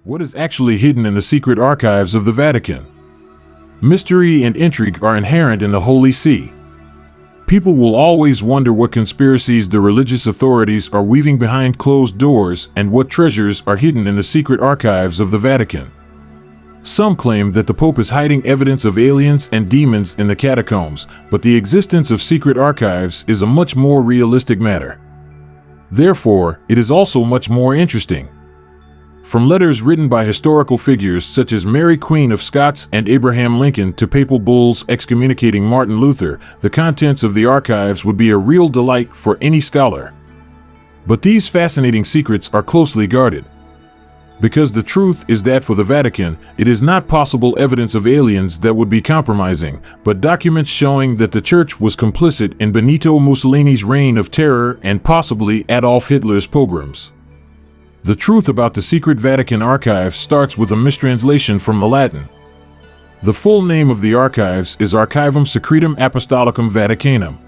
What is actually hidden in the secret archives of the Vatican? Mystery and intrigue are inherent in the Holy See. People will always wonder what conspiracies the religious authorities are weaving behind closed doors and what treasures are hidden in the secret archives of the Vatican. Some claim that the Pope is hiding evidence of aliens and demons in the catacombs, but the existence of secret archives is a much more realistic matter. Therefore, it is also much more interesting. From letters written by historical figures such as Mary Queen of Scots and Abraham Lincoln to papal bulls excommunicating Martin Luther, the contents of the archives would be a real delight for any scholar. But these fascinating secrets are closely guarded. Because the truth is that for the Vatican, it is not possible evidence of aliens that would be compromising, but documents showing that the Church was complicit in Benito Mussolini's reign of terror and possibly Adolf Hitler's pogroms. The truth about the secret Vatican archive starts with a mistranslation from the Latin. The full name of the archives is Archivum Secretum Apostolicum Vaticanum.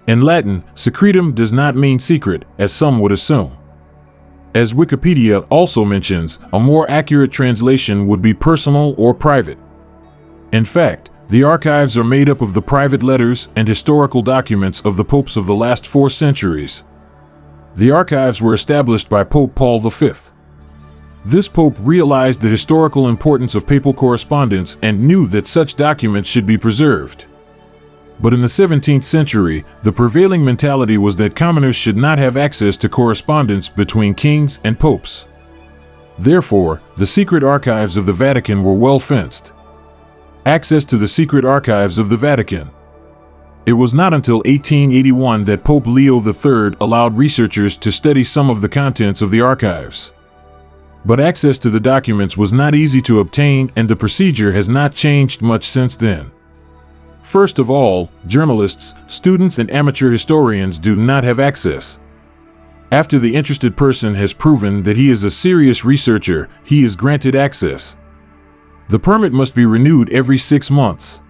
In Latin, secretum does not mean secret, as some would assume. As Wikipedia also mentions, a more accurate translation would be personal or private. In fact, the archives are made up of the private letters and historical documents of the popes of the last 4 centuries. The archives were established by Pope Paul V. This pope realized the historical importance of papal correspondence and knew that such documents should be preserved. But in the 17th century, the prevailing mentality was that commoners should not have access to correspondence between kings and popes. Therefore, the secret archives of the Vatican were well fenced. Access to the secret archives of the Vatican. It was not until 1881 that Pope Leo III allowed researchers to study some of the contents of the archives. But access to the documents was not easy to obtain, and the procedure has not changed much since then. First of all, journalists, students, and amateur historians do not have access. After the interested person has proven that he is a serious researcher, he is granted access. The permit must be renewed every 6 months.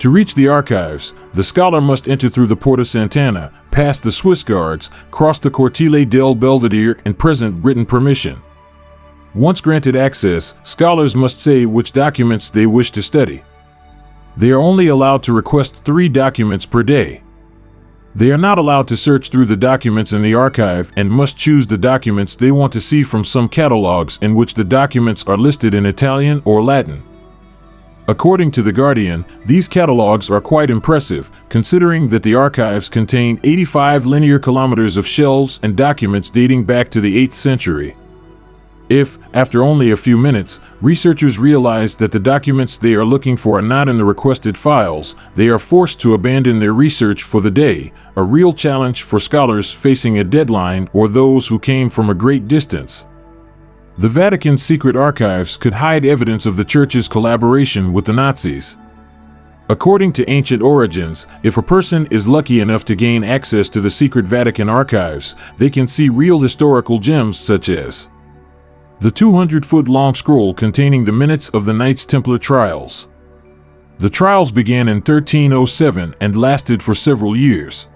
To reach the archives, the scholar must enter through the Porta Sant'Anna, pass the Swiss guards, cross the Cortile del Belvedere, and present written permission. Once granted access, scholars must say which documents they wish to study. They are only allowed to request 3 documents per day. They are not allowed to search through the documents in the archive and must choose the documents they want to see from some catalogs in which the documents are listed in Italian or Latin. According to The Guardian, these catalogs are quite impressive, considering that the archives contain 85 linear kilometers of shelves and documents dating back to the 8th century. If, after only a few minutes, researchers realize that the documents they are looking for are not in the requested files, they are forced to abandon their research for the day, a real challenge for scholars facing a deadline or those who came from a great distance. The Vatican's secret archives could hide evidence of the Church's collaboration with the Nazis. According to ancient origins, if a person is lucky enough to gain access to the secret Vatican archives, they can see real historical gems such as the 200-foot-long scroll containing the minutes of the Knights Templar trials. The trials began in 1307 and lasted for several years.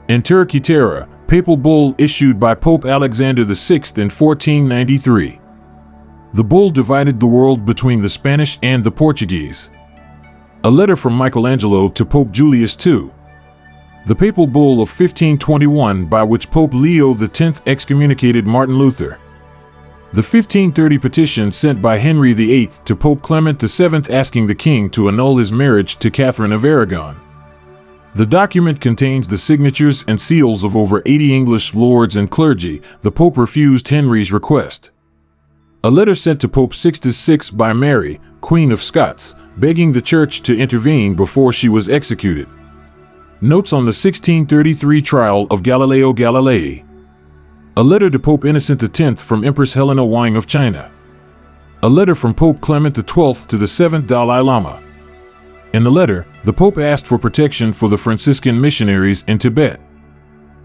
Intrigue, papal bull issued by Pope Alexander VI in 1493. The bull divided the world between the Spanish and the Portuguese. A letter from Michelangelo to Pope Julius II. The papal bull of 1521 by which Pope Leo X excommunicated Martin Luther. The 1530 petition sent by Henry VIII to Pope Clement VII asking the king to annul his marriage to Catherine of Aragon. The document contains the signatures and seals of over 80 English lords and clergy. The Pope refused Henry's request. A letter sent to Pope Sixtus VI by Mary, Queen of Scots, begging the Church to intervene before she was executed. Notes on the 1633 trial of Galileo Galilei. A letter to Pope Innocent X from Empress Helena Wang of China. A letter from Pope Clement XII to the 7th Dalai Lama. In the letter, the Pope asked for protection for the Franciscan missionaries in Tibet.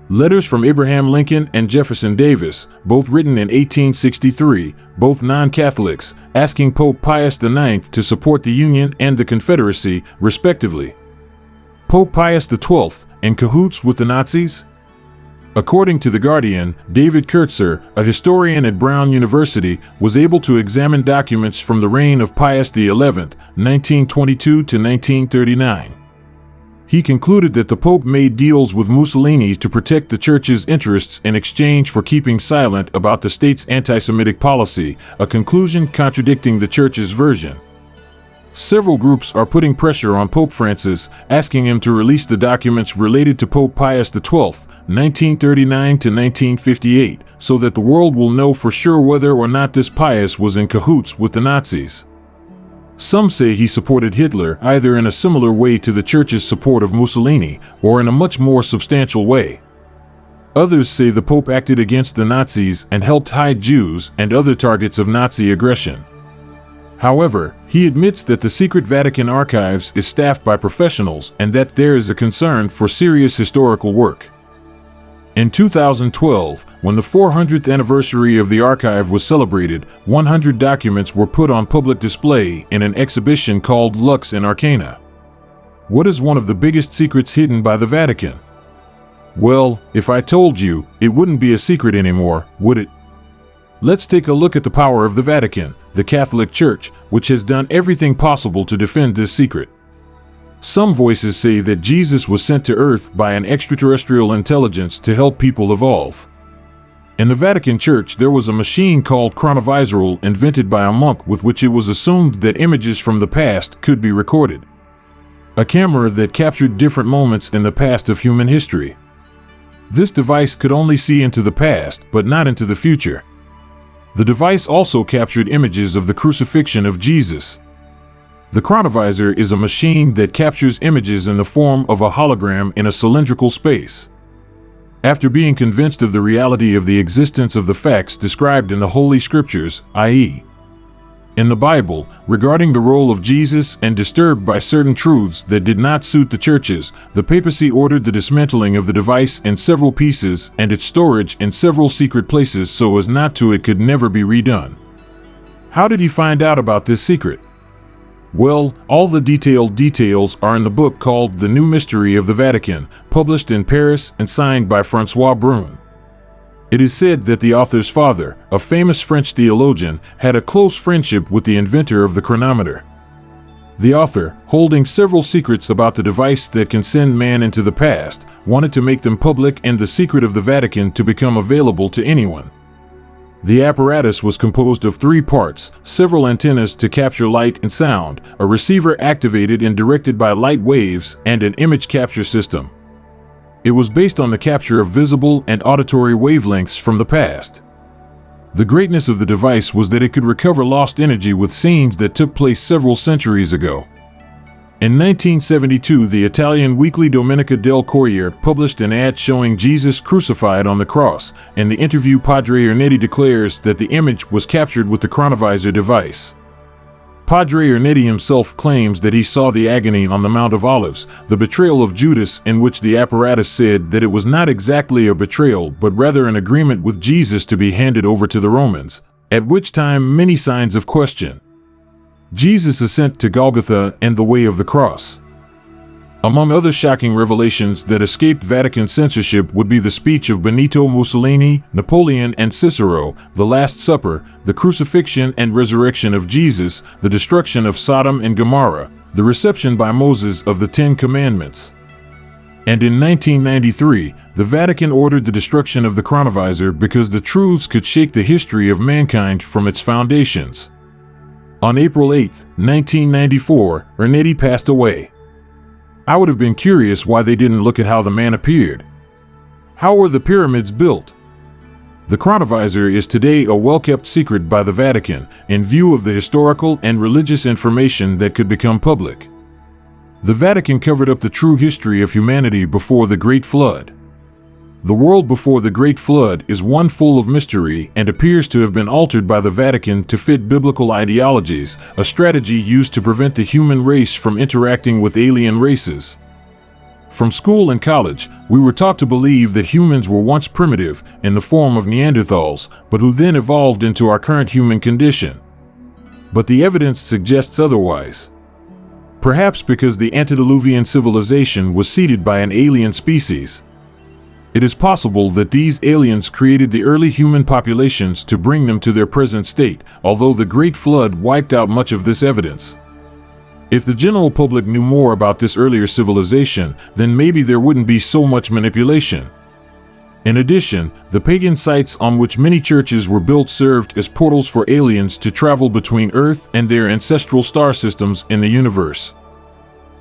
Letters from Abraham Lincoln and Jefferson Davis, both written in 1863, both non-Catholics, asking Pope Pius IX to support the Union and the Confederacy, respectively. Pope Pius XII, in cahoots with the Nazis? According to The Guardian, David Kurtzer, a historian at Brown University, was able to examine documents from the reign of Pius XI, 1922 to 1939. He concluded that the Pope made deals with Mussolini to protect the Church's interests in exchange for keeping silent about the state's anti-Semitic policy, a conclusion contradicting the Church's version. Several groups are putting pressure on Pope Francis, asking him to release the documents related to Pope Pius XII, 1939 to 1958, so that the world will know for sure whether or not this Pius was in cahoots with the Nazis. Some say he supported Hitler either in a similar way to the Church's support of Mussolini, or in a much more substantial way. Others say the Pope acted against the Nazis and helped hide Jews and other targets of Nazi aggression. However, he admits that the secret Vatican archives is staffed by professionals and that there is a concern for serious historical work. In 2012, when the 400th anniversary of the archive was celebrated, 100 documents were put on public display in an exhibition called Lux in Arcana. What is one of the biggest secrets hidden by the Vatican? Well, if I told you, it wouldn't be a secret anymore, would it? Let's take a look at the power of the Vatican, the Catholic Church, which has done everything possible to defend this secret. Some voices say that Jesus was sent to Earth by an extraterrestrial intelligence to help people evolve. In the Vatican Church, there was a machine called chronovisor invented by a monk with which it was assumed that images from the past could be recorded. A camera that captured different moments in the past of human history. This device could only see into the past, but not into the future. The device also captured images of the crucifixion of Jesus. The chronovisor is a machine that captures images in the form of a hologram in a cylindrical space. After being convinced of the reality of the existence of the facts described in the Holy Scriptures, i.e., in the Bible, regarding the role of Jesus, and disturbed by certain truths that did not suit the churches, the papacy ordered the dismantling of the device in several pieces and its storage in several secret places so as not to it could never be redone. How did he find out about this secret? Well, all the detailed details are in the book called The New Mystery of the Vatican, published in Paris and signed by François Brun. It is said that the author's father, a famous French theologian, had a close friendship with the inventor of the chronometer. The author, holding several secrets about the device that can send man into the past, wanted to make them public and the secret of the Vatican to become available to anyone. The apparatus was composed of 3 parts, several antennas to capture light and sound, a receiver activated and directed by light waves, and an image capture system. It was based on the capture of visible and auditory wavelengths from the past. The greatness of the device was that it could recover lost energy with scenes that took place several centuries ago. In 1972, the Italian weekly Domenica del Corriere published an ad showing Jesus crucified on the cross. In the interview, Padre Ernetti declares that the image was captured with the chronovisor device. Padre Ernetti himself claims that he saw the agony on the Mount of Olives, the betrayal of Judas, in which the apparatus said that it was not exactly a betrayal but rather an agreement with Jesus to be handed over to the Romans, at which time many signs of question. Jesus' ascent to Golgotha and the way of the cross. Among other shocking revelations that escaped Vatican censorship would be the speech of Benito Mussolini, Napoleon, and Cicero, the Last Supper, the crucifixion and resurrection of Jesus, the destruction of Sodom and Gomorrah, the reception by Moses of the 10 Commandments. And in 1993, the Vatican ordered the destruction of the chronovisor because the truths could shake the history of mankind from its foundations. On April 8, 1994, Ernetti passed away. I would have been curious why they didn't look at how the man appeared. How were the pyramids built? The chronovisor is today a well-kept secret by the Vatican, in view of the historical and religious information that could become public. The Vatican covered up the true history of humanity before the Great Flood. The world before the Great Flood is one full of mystery and appears to have been altered by the Vatican to fit biblical ideologies, a strategy used to prevent the human race from interacting with alien races. From school and college, we were taught to believe that humans were once primitive, in the form of Neanderthals, but who then evolved into our current human condition. But the evidence suggests otherwise. Perhaps because the antediluvian civilization was seeded by an alien species. It is possible that these aliens created the early human populations to bring them to their present state, although the Great Flood wiped out much of this evidence. If the general public knew more about this earlier civilization, then maybe there wouldn't be so much manipulation. In addition, the pagan sites on which many churches were built served as portals for aliens to travel between Earth and their ancestral star systems in the universe.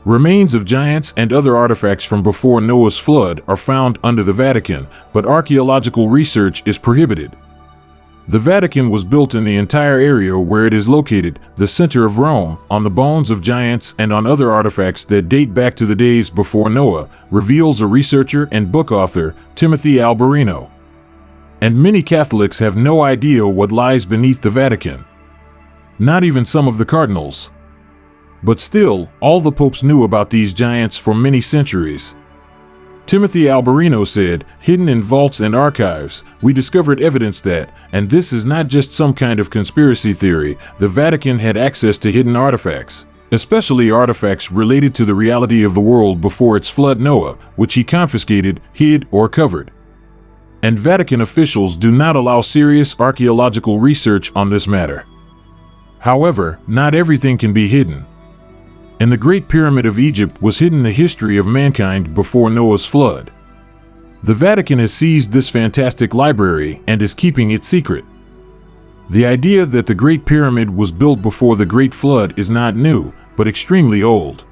Remains of giants and other artifacts from before Noah's flood are found under the Vatican, but archaeological research is prohibited. The Vatican was built in the entire area where it is located, the center of Rome, on the bones of giants and on other artifacts that date back to the days before Noah, reveals a researcher and book author, Timothy Alberino. And many Catholics have no idea what lies beneath the Vatican. Not even some of the cardinals. But still, all the popes knew about these giants for many centuries. Timothy Alberino said, "Hidden in vaults and archives, we discovered evidence that, and this is not just some kind of conspiracy theory, the Vatican had access to hidden artifacts, especially artifacts related to the reality of the world before its flood Noah, which he confiscated, hid, or covered." And Vatican officials do not allow serious archaeological research on this matter. However, not everything can be hidden. And the Great Pyramid of Egypt was hidden in the history of mankind before Noah's flood. The Vatican has seized this fantastic library and is keeping it secret. The idea that the Great Pyramid was built before the Great Flood is not new, but extremely old.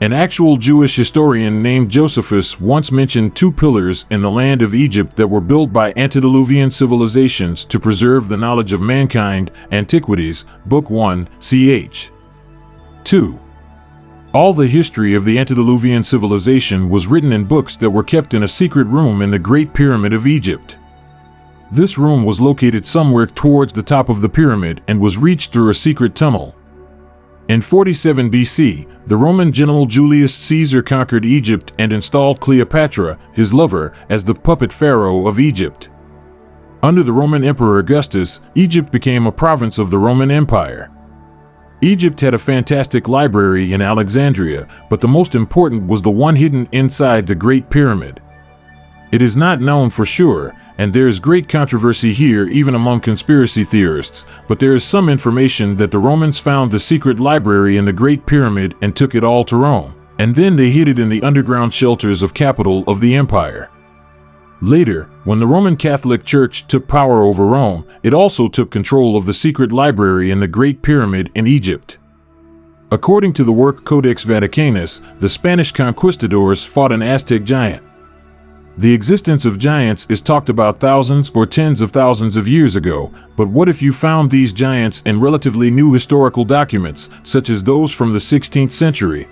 An actual Jewish historian named Josephus once mentioned 2 pillars in the land of Egypt that were built by antediluvian civilizations to preserve the knowledge of mankind, Antiquities, Book 1, ch. 2. All the history of the antediluvian civilization was written in books that were kept in a secret room in the Great Pyramid of Egypt. This room was located somewhere towards the top of the pyramid and was reached through a secret tunnel. In 47 BC, the Roman general Julius Caesar conquered Egypt and installed Cleopatra, his lover, as the puppet pharaoh of Egypt. Under the Roman Emperor Augustus, Egypt became a province of the Roman Empire. Egypt had a fantastic library in Alexandria, but the most important was the one hidden inside the Great Pyramid. It is not known for sure, and there is great controversy here even among conspiracy theorists, but there is some information that the Romans found the secret library in the Great Pyramid and took it all to Rome, and then they hid it in the underground shelters of capital of the empire. Later, when the Roman Catholic Church took power over Rome, it also took control of the secret library in the Great Pyramid in Egypt. According to the work Codex Vaticanus, the Spanish conquistadors fought an Aztec giant. The existence of giants is talked about thousands or tens of thousands of years ago, but what if you found these giants in relatively new historical documents, such as those from the 16th century?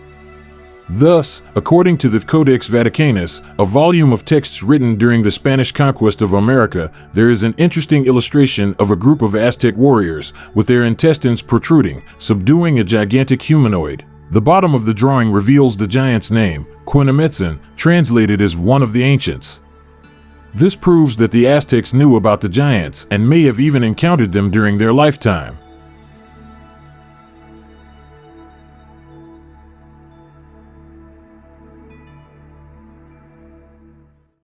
Thus, according to the Codex Vaticanus, a volume of texts written during the Spanish conquest of America, there is an interesting illustration of a group of Aztec warriors, with their intestines protruding, subduing a gigantic humanoid. The bottom of the drawing reveals the giant's name, Quinametzin, translated as one of the ancients. This proves that the Aztecs knew about the giants and may have even encountered them during their lifetime.